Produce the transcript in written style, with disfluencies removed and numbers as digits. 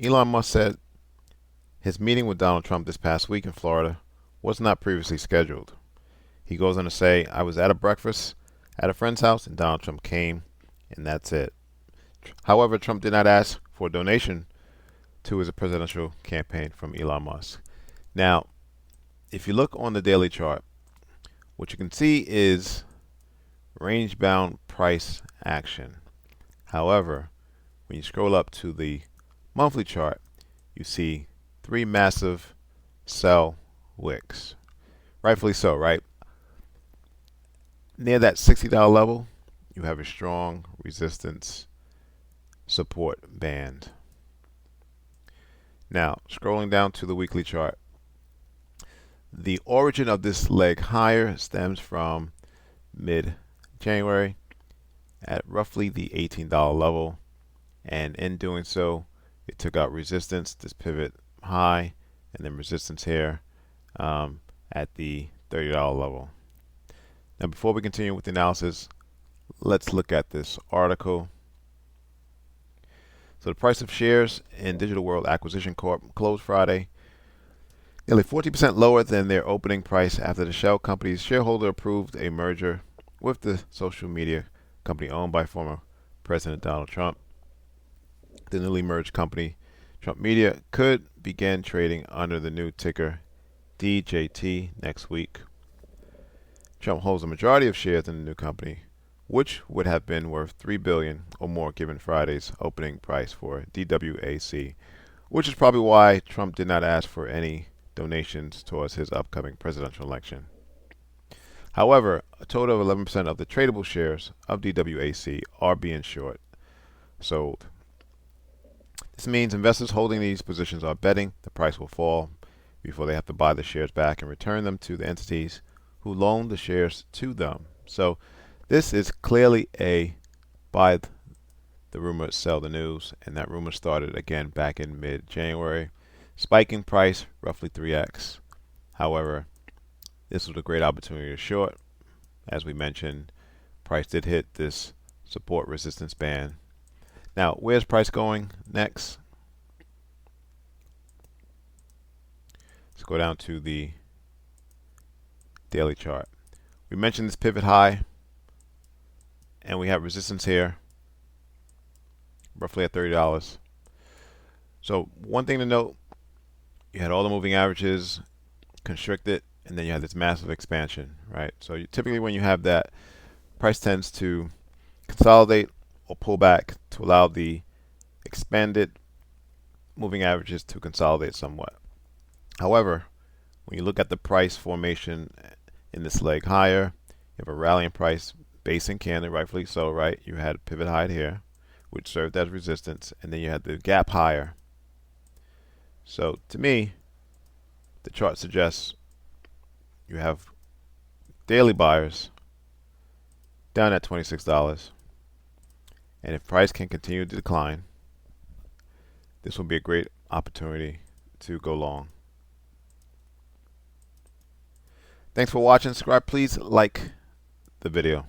Elon Musk said his meeting with Donald Trump this past week in Florida was not previously scheduled. He goes on to say, I was at a breakfast at a friend's house and Donald Trump came, and that's it. However, Trump did not ask for a donation to his presidential campaign from Elon Musk. Now, if you look on the daily chart, what you can see is range-bound price action. However, when you scroll up to the monthly chart, you see three massive sell wicks. Rightfully so, right? Near that $60 level, you have a strong resistance support band. Now, scrolling down to the weekly chart, the origin of this leg higher stems from mid-January at roughly the $18 level, and in doing so, it took out resistance, this pivot high, and then resistance here at the $30 level. Now, before we continue with the analysis, let's look at this article. So the price of shares in Digital World Acquisition Corp closed Friday nearly 40% lower than their opening price after the shell company's shareholder approved a merger with the social media company owned by former President Donald Trump. The newly merged company, Trump Media, could begin trading under the new ticker DJT next week. Trump holds a majority of shares in the new company, which would have been worth $3 billion or more given Friday's opening price for DWAC, which is probably why Trump did not ask for any donations towards his upcoming presidential election. However, a total of 11% of the tradable shares of DWAC are being sold. This means investors holding these positions are betting the price will fall before they have to buy the shares back and return them to the entities who loaned the shares to them. So this is clearly a buy the rumor, sell the news, and that rumor started again back in mid-January, spiking price roughly 3x. However, this was a great opportunity to short. As we mentioned, price did hit this support resistance band. Now, where's price going next? Let's go down to the daily chart. We mentioned this pivot high, and we have resistance here, roughly at $30. So one thing to note, you had all the moving averages constricted, and then you have this massive expansion, right? So typically when you have that, price tends to consolidate or pull back to allow the expanded moving averages to consolidate somewhat. However, when you look at the price formation in this leg higher, you have a rallying price base and candle, rightfully so, right? You had a pivot high here, which served as resistance, and then you had the gap higher. So to me, the chart suggests you have daily buyers down at $26, and if price can continue to decline, this will be a great opportunity to go long. Thanks for watching. Subscribe, please like the video.